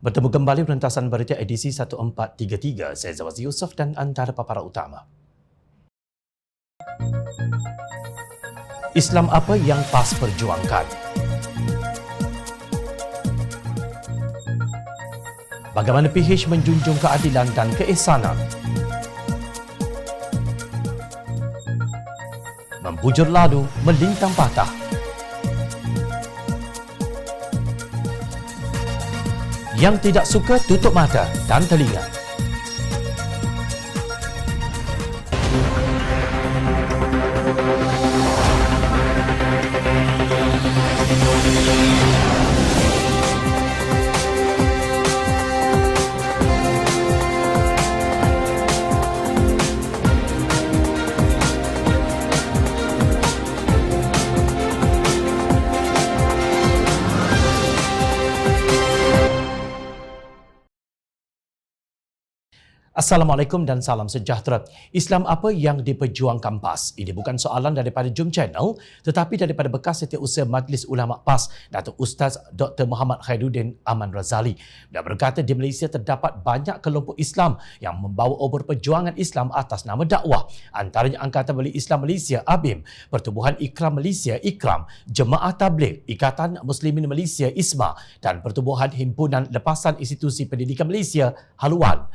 Bertemu kembali perentasan berita edisi 1433. Saya Zawaz Yusof dan antara paparan utama. Islam apa yang PAS perjuangkan? Bagaimana PH menjunjung keadilan dan keihsanan? Membujur lalu, melintang patah. Yang tidak suka tutup mata dan telinga. Assalamualaikum dan salam sejahtera. Islam apa yang diperjuangkan PAS? Ini bukan soalan daripada Jom Channel, tetapi daripada bekas Setiausaha Majlis Ulama PAS, Datuk Ustaz Dr. Muhammad Khairuddin Aman Razali. Dia berkata di Malaysia terdapat banyak kelompok Islam yang membawa obor perjuangan Islam atas nama dakwah. Antaranya Angkatan Wali Islam Malaysia ABIM, Pertubuhan Ikram Malaysia IKRAM, Jemaah Tabligh, Ikatan Muslimin Malaysia ISMA dan Pertubuhan Himpunan Lepasan Institusi Pendidikan Malaysia Haluan.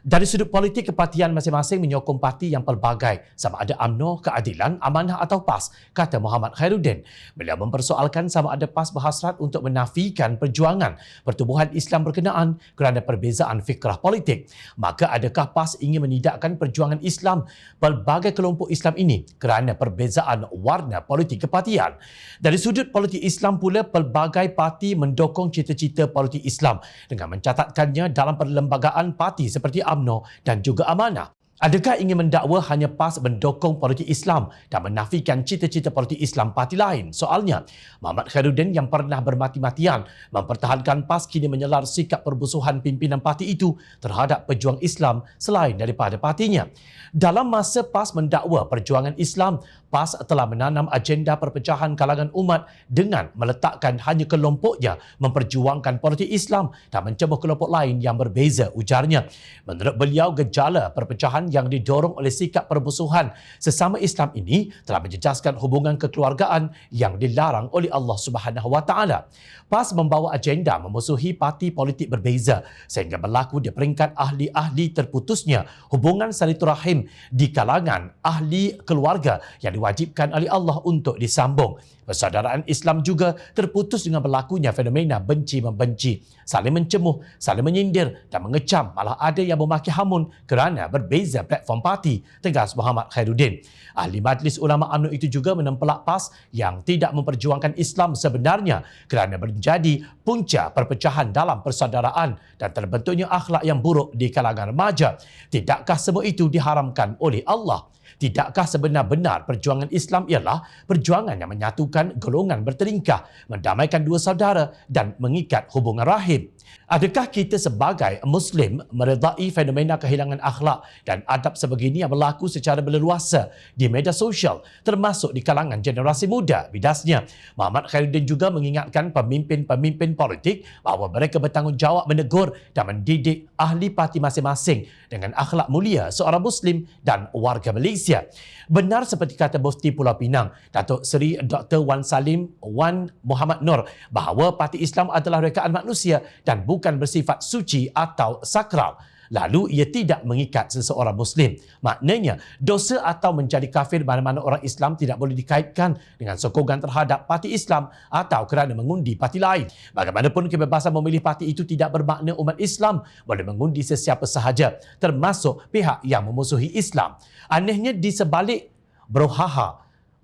Dari sudut politik, kepartian masing-masing menyokong parti yang pelbagai, sama ada UMNO, Keadilan, Amanah atau PAS, kata Muhammad Khairuddin. Beliau mempersoalkan sama ada PAS berhasrat untuk menafikan perjuangan pertubuhan Islam berkenaan kerana perbezaan fikrah politik. Maka adakah PAS ingin menidakkan perjuangan Islam pelbagai kelompok Islam ini kerana perbezaan warna politik kepartian? Dari sudut politik Islam pula, pelbagai parti mendokong cita-cita politik Islam dengan mencatatkannya dalam perlembagaan parti seperti UMNO dan juga Amanah. Adakah ingin mendakwa hanya PAS mendokong politik Islam dan menafikan cita-cita politik Islam parti lain? Soalnya, Muhammad Khairuddin yang pernah bermati-matian mempertahankan PAS kini menyelar sikap permusuhan pimpinan parti itu terhadap pejuang Islam selain daripada partinya. Dalam masa PAS mendakwa perjuangan Islam, PAS telah menanam agenda perpecahan kalangan umat dengan meletakkan hanya kelompoknya memperjuangkan politik Islam dan mencemuh kelompok lain yang berbeza, ujarnya. Menurut beliau, gejala perpecahan yang didorong oleh sikap permusuhan sesama Islam ini telah menjejaskan hubungan kekeluargaan yang dilarang oleh Allah Subhanahu Wa Taala. PAS membawa agenda memusuhi parti politik berbeza sehingga berlaku di peringkat ahli-ahli terputusnya hubungan silaturahim di kalangan ahli keluarga yang diwajibkan oleh Allah untuk disambung. Persaudaraan Islam juga terputus dengan berlakunya fenomena benci-membenci, saling mencemuh, saling menyindir dan mengecam, malah ada yang memaki hamun kerana berbeza platform parti, tegas Muhammad Khairuddin. Ahli Majlis Ulama UMNO itu juga menempelak PAS yang tidak memperjuangkan Islam sebenarnya kerana menjadi punca perpecahan dalam persaudaraan dan terbentuknya akhlak yang buruk di kalangan remaja. Tidakkah semua itu diharamkan oleh Allah? Tidakkah sebenar-benar perjuangan Islam ialah perjuangan yang menyatukan golongan berteringkah, mendamaikan dua saudara dan mengikat hubungan rahim? Adakah kita sebagai Muslim meredai fenomena kehilangan akhlak dan adab sebegini yang berlaku secara berleluasa di media sosial, termasuk di kalangan generasi muda? Bidasnya, Muhammad Khairuddin juga mengingatkan pemimpin-pemimpin politik bahawa mereka bertanggungjawab menegur dan mendidik ahli parti masing-masing dengan akhlak mulia seorang Muslim dan warga Malaysia. Benar seperti kata Mufti Pulau Pinang, Datuk Seri Dr. Wan Salim Wan Muhammad Nur, bahawa parti Islam adalah rekaan manusia dan bukan bersifat suci atau sakral. Lalu ia tidak mengikat seseorang Muslim. Maknanya, dosa atau menjadi kafir mana-mana orang Islam tidak boleh dikaitkan dengan sokongan terhadap parti Islam atau kerana mengundi parti lain. Bagaimanapun, kebebasan memilih parti itu tidak bermakna umat Islam boleh mengundi sesiapa sahaja, termasuk pihak yang memusuhi Islam. Anehnya, di sebalik brouhaha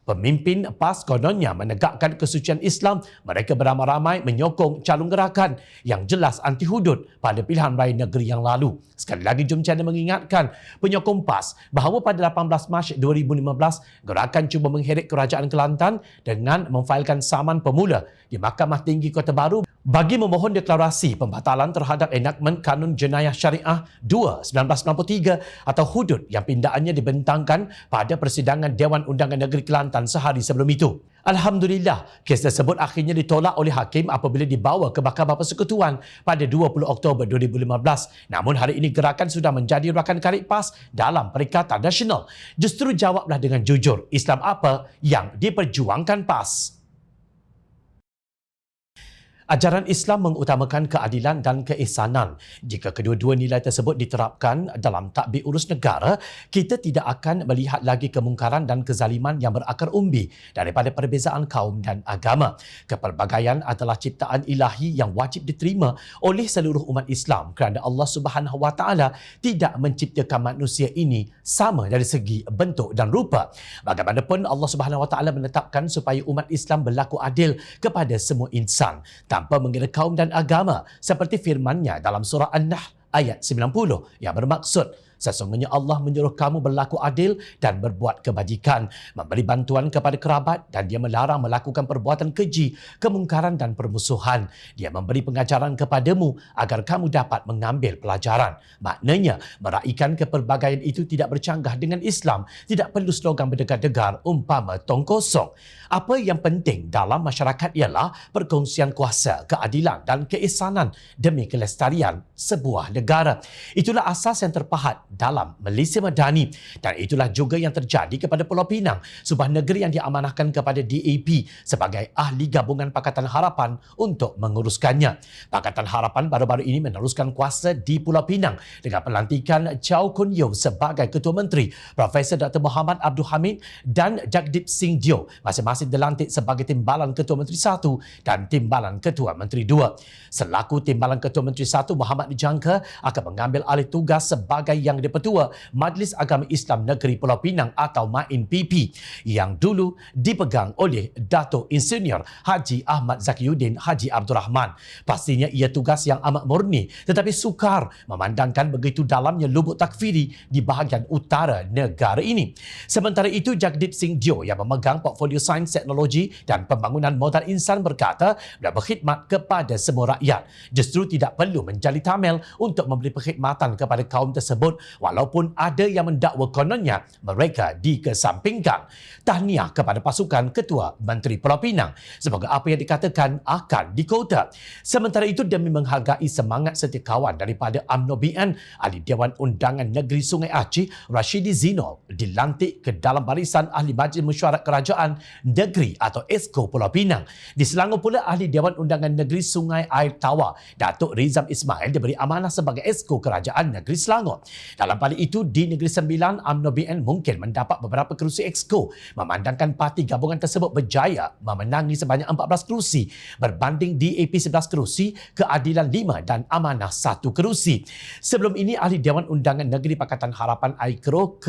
pemimpin PAS kononnya menegakkan kesucian Islam, mereka beramai-ramai menyokong calon gerakan yang jelas anti hudud pada pilihan raya negeri yang lalu. Sekali lagi, Jom Channel mengingatkan penyokong PAS bahawa pada 18 Mac 2015, gerakan cuba mengheret Kerajaan Kelantan dengan memfailkan saman pemula di Mahkamah Tinggi Kota Baru bagi memohon deklarasi pembatalan terhadap enakmen Kanun Jenayah Syariah 2 1993 atau hudud yang pindaannya dibentangkan pada persidangan Dewan Undangan Negeri Kelantan sehari sebelum itu. Alhamdulillah, kes tersebut akhirnya ditolak oleh hakim apabila dibawa ke Mahkamah Persekutuan pada 20 Oktober 2015. Namun hari ini gerakan sudah menjadi rakan karib PAS dalam Perikatan Nasional. Justru jawablah dengan jujur, Islam apa yang diperjuangkan PAS? Ajaran Islam mengutamakan keadilan dan keihsanan. Jika kedua-dua nilai tersebut diterapkan dalam tadbir urus negara, kita tidak akan melihat lagi kemungkaran dan kezaliman yang berakar umbi daripada perbezaan kaum dan agama. Kepelbagaian adalah ciptaan ilahi yang wajib diterima oleh seluruh umat Islam kerana Allah Subhanahu Wa Taala tidak menciptakan manusia ini sama dari segi bentuk dan rupa. Bagaimanapun Allah Subhanahu Wa Taala menetapkan supaya umat Islam berlaku adil kepada semua insan tanpa mengira kaum dan agama, seperti firman-Nya dalam surah An-Nahl ayat 90 yang bermaksud, sesungguhnya Allah menyuruh kamu berlaku adil dan berbuat kebajikan, memberi bantuan kepada kerabat, dan Dia melarang melakukan perbuatan keji, kemungkaran dan permusuhan. Dia memberi pengajaran kepadamu agar kamu dapat mengambil pelajaran. Maknanya, meraihkan kepelbagaian itu tidak bercanggah dengan Islam, tidak perlu slogan berdegar-degar umpama tong kosong. Apa yang penting dalam masyarakat ialah perkongsian kuasa, keadilan dan keihsanan demi kelestarian sebuah negara. Itulah asas yang terpahat dalam Malaysia Madani, dan itulah juga yang terjadi kepada Pulau Pinang, sebuah negeri yang diamanahkan kepada DAP sebagai ahli gabungan Pakatan Harapan untuk menguruskannya. Pakatan Harapan baru-baru ini meneruskan kuasa di Pulau Pinang dengan pelantikan Chow Kun Yeow sebagai Ketua Menteri, Profesor Dr. Muhammad Abdul Hamid dan Jagdeep Singh Dio masing-masing dilantik sebagai Timbalan Ketua Menteri 1 dan Timbalan Ketua Menteri 2. Selaku Timbalan Ketua Menteri 1, Muhammad dijangka akan mengambil alih tugas sebagai yang Dipertua Majlis Agama Islam Negeri Pulau Pinang atau MAIN PP yang dulu dipegang oleh Dato' Insinyur Haji Ahmad Zakiyuddin Haji Abdul Rahman. Pastinya ia tugas yang amat murni tetapi sukar memandangkan begitu dalamnya lubuk takfiri di bahagian utara negara ini. Sementara itu, Jagdeep Singh Dio yang memegang portfolio sains, teknologi dan pembangunan modal insan berkata dan berkhidmat kepada semua rakyat. Justru tidak perlu menjali tamel untuk memberi perkhidmatan kepada kaum tersebut, walaupun ada yang mendakwa kononnya mereka dikesampingkan. Tahniah kepada pasukan Ketua Menteri Pulau Pinang. Semoga apa yang dikatakan akan dikota. Sementara itu, demi menghargai semangat setiakawan daripada UMNO BN, Ahli Dewan Undangan Negeri Sungai Aceh Rashidi Zino dilantik ke dalam barisan Ahli Majlis Mesyuarat Kerajaan Negeri atau EXCO Pulau Pinang. Di Selangor pula, Ahli Dewan Undangan Negeri Sungai Air Tawar Datuk Rizam Ismail diberi amanah sebagai EXCO Kerajaan Negeri Selangor. Dalam pada itu, di Negeri Sembilan, UMNO BN mungkin mendapat beberapa kerusi EXCO memandangkan parti gabungan tersebut berjaya memenangi sebanyak 14 kerusi berbanding DAP 11 kerusi, Keadilan 5 dan Amanah 1 kerusi. Sebelum ini, Ahli Dewan Undangan Negeri Pakatan Harapan Aikro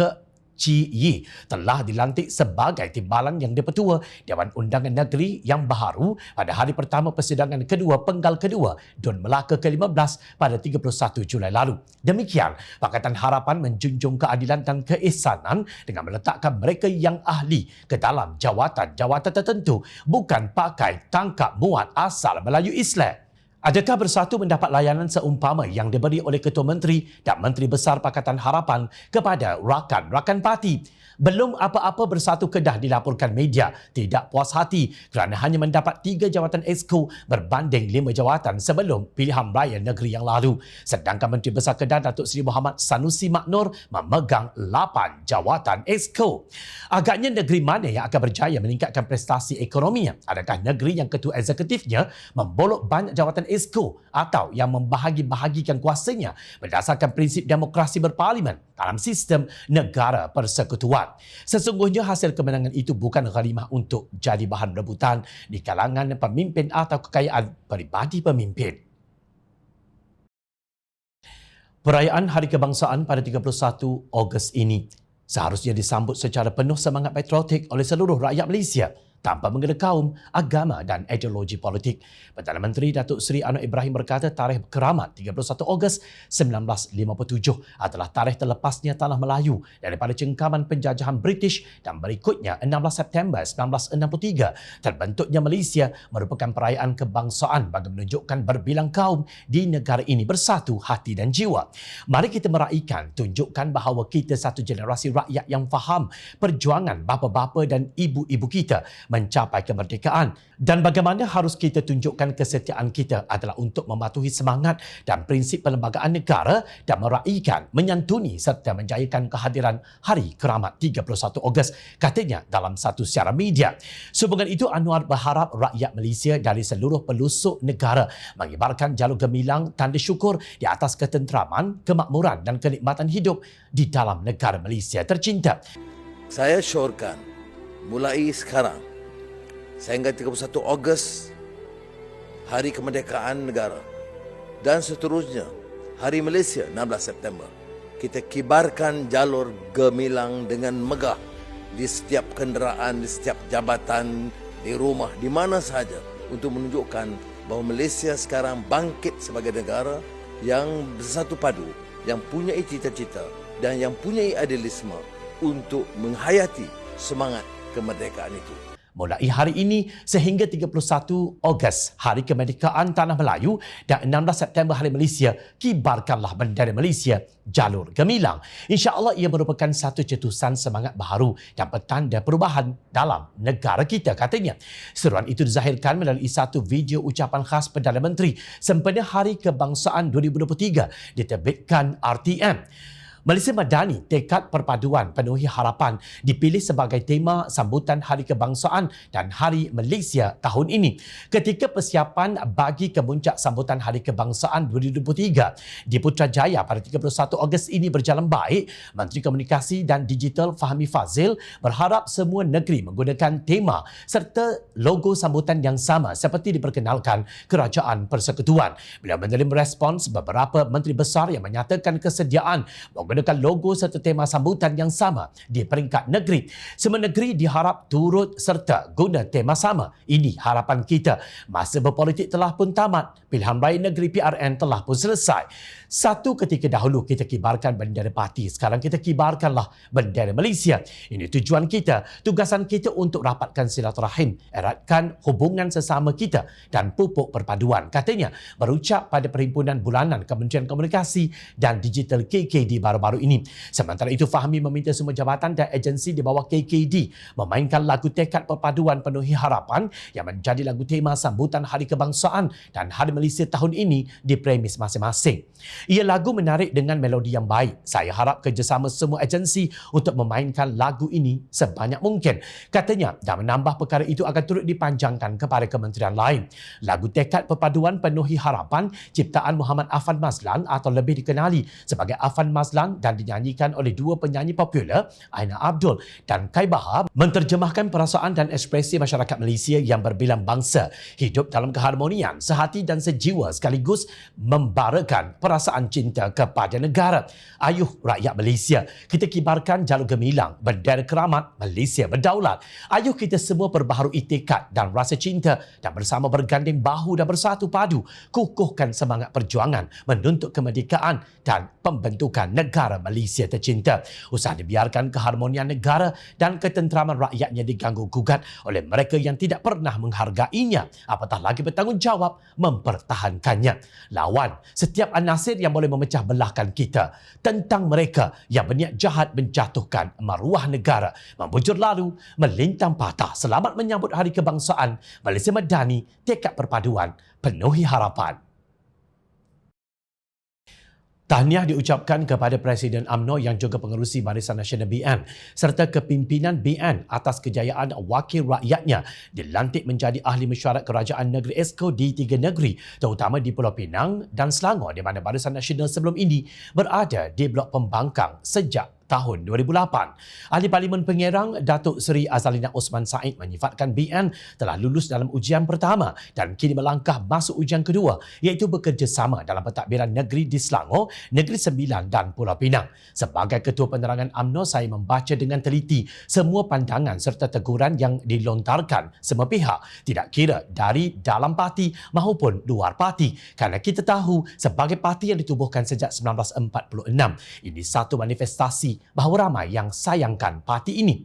Ci Yi telah dilantik sebagai Timbalan Yang Dipertua Dewan Undangan Negeri yang baharu pada hari pertama persidangan kedua penggal kedua Dun Melaka ke-15 pada 31 Julai lalu. Demikian, Pakatan Harapan menjunjung keadilan dan keihsanan dengan meletakkan mereka yang ahli ke dalam jawatan-jawatan tertentu, bukan pakai tangkap muat asal Melayu Islam. Adakah Bersatu mendapat layanan seumpama yang diberi oleh Ketua Menteri dan Menteri Besar Pakatan Harapan kepada rakan-rakan parti? Belum apa-apa Bersatu Kedah dilaporkan media tidak puas hati kerana hanya mendapat 3 jawatan EXCO berbanding 5 jawatan sebelum pilihan raya negeri yang lalu. Sedangkan Menteri Besar Kedah Datuk Seri Muhammad Sanusi Maknur memegang 8 jawatan EXCO. Agaknya negeri mana yang akan berjaya meningkatkan prestasi ekonominya? Adakah negeri yang ketua eksekutifnya membolok banyak jawatan EXCO atau yang membahagi-bahagikan kuasanya berdasarkan prinsip demokrasi berparlimen dalam sistem negara persekutuan? Sesungguhnya hasil kemenangan itu bukan ghanimah untuk jadi bahan rebutan di kalangan pemimpin atau kekayaan peribadi pemimpin. Perayaan Hari Kebangsaan pada 31 Ogos ini seharusnya disambut secara penuh semangat patriotik oleh seluruh rakyat Malaysia tanpa mengira kaum, agama dan ideologi politik. Perdana Menteri Datuk Seri Anwar Ibrahim berkata tarikh keramat 31 Ogos 1957 adalah tarikh terlepasnya Tanah Melayu daripada cengkaman penjajahan British dan berikutnya 16 September 1963 terbentuknya Malaysia merupakan perayaan kebangsaan bagi menunjukkan berbilang kaum di negara ini bersatu hati dan jiwa. Mari kita meraihkan, tunjukkan bahawa kita satu generasi rakyat yang faham perjuangan bapa-bapa dan ibu-ibu kita mencapai kemerdekaan. Dan bagaimana harus kita tunjukkan kesetiaan kita adalah untuk mematuhi semangat dan prinsip perlembagaan negara dan meraihkan, menyantuni serta menjayakan kehadiran Hari Keramat 31 Ogos, katanya dalam satu siaran media. Sehubungan itu, Anwar berharap rakyat Malaysia dari seluruh pelosok negara mengibarkan jalur gemilang tanda syukur di atas ketenteraman, kemakmuran dan kenikmatan hidup di dalam negara Malaysia tercinta. Saya syorkan mulai sekarang sehingga 31 Ogos Hari Kemerdekaan Negara dan seterusnya Hari Malaysia 16 September, kita kibarkan jalur gemilang dengan megah di setiap kenderaan, di setiap jabatan, di rumah, di mana sahaja, untuk menunjukkan bahawa Malaysia sekarang bangkit sebagai negara yang bersatu padu, yang punya cita-cita dan yang punya idealisme untuk menghayati semangat kemerdekaan itu. Mulai hari ini sehingga 31 Ogos Hari Kemerdekaan Tanah Melayu dan 16 September Hari Malaysia, kibarkanlah bendera Malaysia jalur gemilang. InsyaAllah ia merupakan satu cetusan semangat baharu dan petanda perubahan dalam negara kita, katanya. Seruan itu dizahirkan melalui satu video ucapan khas Perdana Menteri sempena Hari Kebangsaan 2023 diterbitkan RTM. Malaysia Madani, tekad perpaduan penuhi harapan, dipilih sebagai tema sambutan Hari Kebangsaan dan Hari Malaysia tahun ini. Ketika persiapan bagi kemuncak sambutan Hari Kebangsaan 2023 di Putrajaya pada 31 Ogos ini berjalan baik, Menteri Komunikasi dan Digital Fahmi Fazil berharap semua negeri menggunakan tema serta logo sambutan yang sama seperti diperkenalkan Kerajaan Persekutuan. Beliau menerima respons beberapa menteri besar yang menyatakan kesediaan menggunakan logo serta tema sambutan yang sama di peringkat negeri. Semua negeri diharap turut serta guna tema sama. Ini harapan kita. Masa berpolitik telah pun tamat. Pilihan raya negeri PRN telah pun selesai. Satu ketika dahulu kita kibarkan bendera parti. Sekarang kita kibarkanlah bendera Malaysia. Ini tujuan kita. Tugasan kita untuk rapatkan silaturahim, eratkan hubungan sesama kita dan pupuk perpaduan, katanya, berucap pada Perhimpunan Bulanan Kementerian Komunikasi dan Digital KKD baru-baru ini. Sementara itu, Fahmi meminta semua jabatan dan agensi di bawah KKD memainkan lagu tekad perpaduan penuhi harapan yang menjadi lagu tema sambutan Hari Kebangsaan dan Hari Malaysia tahun ini di premis masing-masing. Ia lagu menarik dengan melodi yang baik. Saya harap kerjasama semua agensi untuk memainkan lagu ini sebanyak mungkin, katanya, dan menambah perkara itu akan turut dipanjangkan kepada kementerian lain. Lagu tekad perpaduan penuhi harapan ciptaan Muhammad Afan Mazlan atau lebih dikenali sebagai Afan Mazlan dan dinyanyikan oleh dua penyanyi popular, Aina Abdul dan Kai Bahar, menterjemahkan perasaan dan ekspresi masyarakat Malaysia yang berbilang bangsa, hidup dalam keharmonian, sehati dan sejiwa sekaligus membarakan perasaan cinta kepada negara. Ayuh rakyat Malaysia, kita kibarkan jalur gemilang bendera keramat Malaysia berdaulat. Ayuh kita semua perbaharui tekad dan rasa cinta dan bersama berganding bahu dan bersatu padu kukuhkan semangat perjuangan menuntut kemerdekaan dan pembentukan negara Malaysia tercinta. Usah dibiarkan keharmonian negara dan ketenteraman rakyatnya diganggu gugat oleh mereka yang tidak pernah menghargainya, apatah lagi bertanggungjawab mempertahankannya. Lawan setiap anasir yang boleh memecah belahkan kita, tentang mereka yang berniat jahat menjatuhkan maruah negara, membujur lalu, melintang patah. Selamat menyambut Hari Kebangsaan Malaysia Madani, tekad perpaduan penuhi harapan. Tahniah diucapkan kepada Presiden UMNO yang juga pengerusi Barisan Nasional BN serta kepimpinan BN atas kejayaan wakil rakyatnya dilantik menjadi ahli mesyuarat kerajaan negeri ESCO di 3 negeri, terutama di Pulau Pinang dan Selangor, di mana Barisan Nasional sebelum ini berada di Blok Pembangkang sejak tahun 2008. Ahli Parlimen Pengerang Datuk Seri Azalina Osman Said menyifatkan BN telah lulus dalam ujian pertama dan kini melangkah masuk ujian kedua, iaitu bekerjasama dalam pentadbiran negeri di Selangor, Negeri Sembilan dan Pulau Pinang. Sebagai Ketua Penerangan UMNO, saya membaca dengan teliti semua pandangan serta teguran yang dilontarkan semua pihak, tidak kira dari dalam parti maupun luar parti, kerana kita tahu sebagai parti yang ditubuhkan sejak 1946, ini satu manifestasi bahawa ramai yang sayangkan parti ini.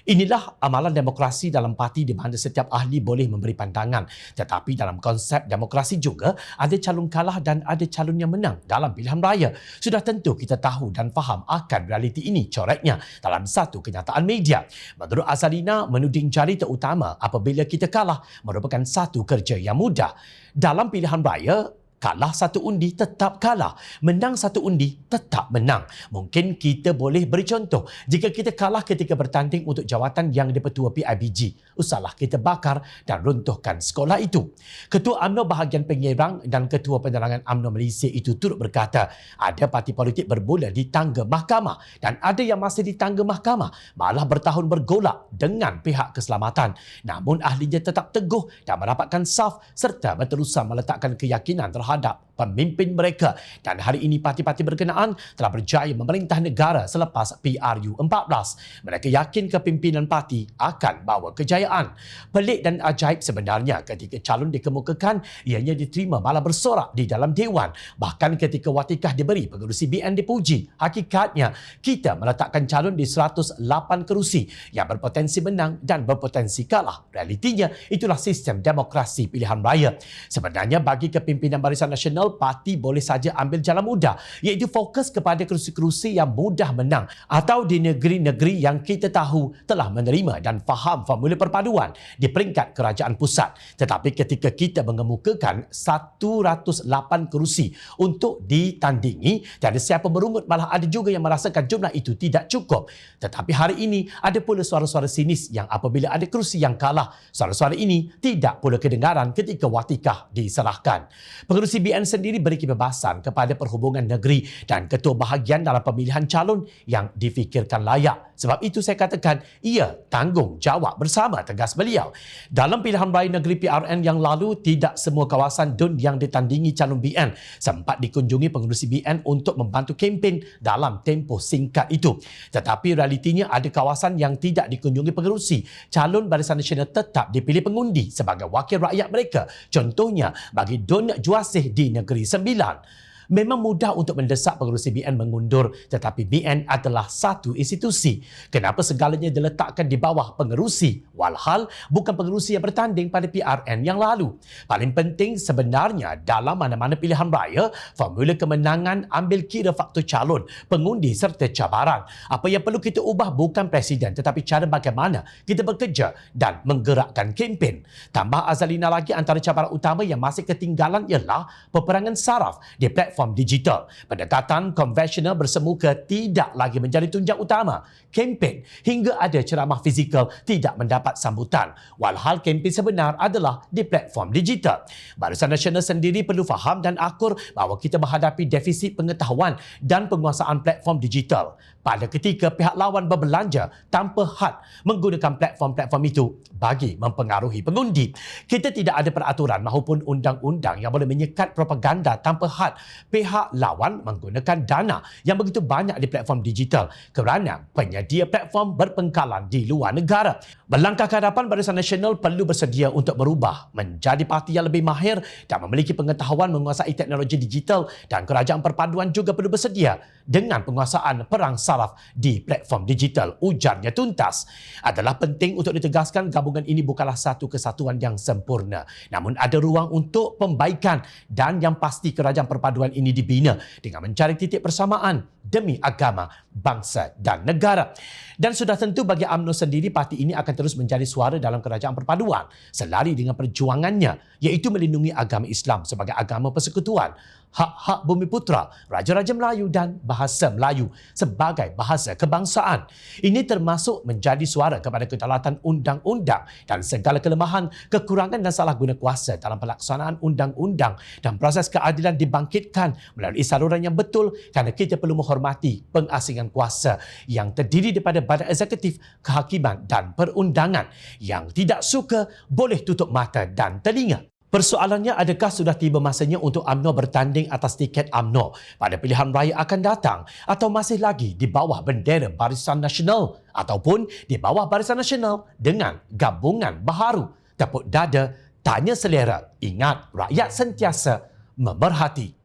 Inilah amalan demokrasi dalam parti di mana setiap ahli boleh memberi pandangan. Tetapi dalam konsep demokrasi juga, ada calon kalah dan ada calon yang menang dalam pilihan raya. Sudah tentu kita tahu dan faham akan realiti ini coreknya dalam satu kenyataan media. Menurut Azalina, menuding jari terutama apabila kita kalah merupakan satu kerja yang mudah. Dalam pilihan raya, kalah satu undi tetap kalah, menang satu undi tetap menang. Mungkin kita boleh beri contoh. Jika kita kalah ketika bertanding untuk jawatan yang dipertua PIBG, usahlah kita bakar dan runtuhkan sekolah itu. Ketua UMNO bahagian Pengerang dan Ketua Penerangan UMNO Malaysia itu turut berkata, ada parti politik berbola di tangga mahkamah dan ada yang masih di tangga mahkamah malah bertahun bergolak dengan pihak keselamatan. Namun ahlinya tetap teguh dan merapatkan saf serta berterusan meletakkan keyakinan terhadap pemimpin mereka. Dan hari ini parti-parti berkenaan telah berjaya memerintah negara selepas PRU 14. Mereka yakin kepimpinan parti akan bawa kejayaan. Pelik dan ajaib sebenarnya ketika calon dikemukakan, ianya diterima malah bersorak di dalam Dewan. Bahkan ketika watikah diberi, pengerusi BN dipuji. Hakikatnya, kita meletakkan calon di 108 kerusi yang berpotensi menang dan berpotensi kalah. Realitinya, itulah sistem demokrasi pilihan raya. Sebenarnya bagi kepimpinan Barisan Nasional, parti boleh saja ambil jalan mudah, iaitu fokus kepada kerusi-kerusi yang mudah menang atau di negeri-negeri yang kita tahu telah menerima dan faham formula perpaduan di peringkat kerajaan pusat. Tetapi ketika kita mengemukakan 108 kerusi untuk ditandingi, tiada siapa berungut, malah ada juga yang merasakan jumlah itu tidak cukup. Tetapi hari ini ada pula suara-suara sinis yang apabila ada kerusi yang kalah, suara-suara ini tidak pula kedengaran ketika watikah diserahkan. Pengerusi BN sendiri beri kebebasan kepada Perhubungan Negeri dan ketua bahagian dalam pemilihan calon yang difikirkan layak. Sebab itu saya katakan, ia tanggungjawab bersama, tegas beliau. Dalam pilihan raya negeri PRN yang lalu, tidak semua kawasan DUN yang ditandingi calon BN sempat dikunjungi pengerusi BN untuk membantu kempen dalam tempoh singkat itu. Tetapi realitinya ada kawasan yang tidak dikunjungi pengerusi. Calon Barisan Nasional tetap dipilih pengundi sebagai wakil rakyat mereka. Contohnya, bagi DUN Juasih di Negeri Sembilan. Memang mudah untuk mendesak pengerusi BN mengundur, tetapi BN adalah satu institusi. Kenapa segalanya diletakkan di bawah pengerusi? Walhal bukan pengerusi yang bertanding pada PRN yang lalu. Paling penting sebenarnya dalam mana-mana pilihan raya, formula kemenangan ambil kira faktor calon, pengundi serta cabaran. Apa yang perlu kita ubah bukan presiden, tetapi cara bagaimana kita bekerja dan menggerakkan kempen. Tambah Azalina lagi, antara cabaran utama yang masih ketinggalan ialah peperangan saraf di platform digital. Pendekatan konvensional bersemuka tidak lagi menjadi tunjang utama. Kempen hingga ada ceramah fizikal tidak mendapat sambutan. Walhal kempen sebenar adalah di platform digital. Barisan Nasional sendiri perlu faham dan akur bahawa kita menghadapi defisit pengetahuan dan penguasaan platform digital. Pada ketika pihak lawan berbelanja tanpa had menggunakan platform-platform itu bagi mempengaruhi pengundi. Kita tidak ada peraturan maupun undang-undang yang boleh menyekat propaganda tanpa had. Pihak lawan menggunakan dana yang begitu banyak di platform digital kerana penyedia platform berpengkalan di luar negara. Berlangkah ke hadapan, Barisan Nasional perlu bersedia untuk berubah menjadi parti yang lebih mahir dan memiliki pengetahuan menguasai teknologi digital, dan kerajaan perpaduan juga perlu bersedia dengan penguasaan perang saraf di platform digital. Ujarnya tuntas. Adalah penting untuk ditegaskan gabungan ini bukanlah satu kesatuan yang sempurna. Namun ada ruang untuk pembaikan dan yang pasti kerajaan perpaduan ini dibina dengan mencari titik persamaan demi agama, bangsa dan negara. Dan sudah tentu bagi UMNO sendiri, parti ini akan terus menjadi suara dalam kerajaan perpaduan selari dengan perjuangannya, iaitu melindungi agama Islam sebagai agama persekutuan, hak-hak bumi putera, Raja-Raja Melayu dan bahasa Melayu sebagai bahasa kebangsaan. Ini termasuk menjadi suara kepada kedaulatan undang-undang dan segala kelemahan, kekurangan dan salah guna kuasa dalam pelaksanaan undang-undang, dan proses keadilan dibangkitkan melalui saluran yang betul, kerana kita perlu menghormati pengasingan kuasa yang terdiri daripada badan eksekutif, kehakiman dan perundangan. Yang tidak suka boleh tutup mata dan telinga. Persoalannya, adakah sudah tiba masanya untuk UMNO bertanding atas tiket UMNO pada pilihan raya akan datang, atau masih lagi di bawah bendera Barisan Nasional ataupun di bawah Barisan Nasional dengan gabungan baharu? Tepuk dada, tanya selera. Ingat, rakyat sentiasa memerhati.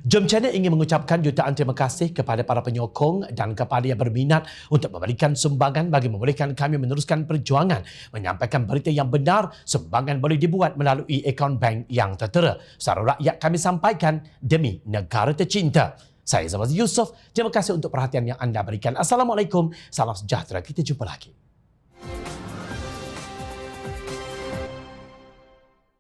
Jom Channel ingin mengucapkan jutaan terima kasih kepada para penyokong dan kepada yang berminat untuk memberikan sumbangan bagi membolehkan kami meneruskan perjuangan menyampaikan berita yang benar. Sumbangan boleh dibuat melalui akaun bank yang tertera. Secara rakyat kami sampaikan demi negara tercinta. Saya Zamaz Yusof. Terima kasih untuk perhatian yang anda berikan. Assalamualaikum. Salam sejahtera. Kita jumpa lagi.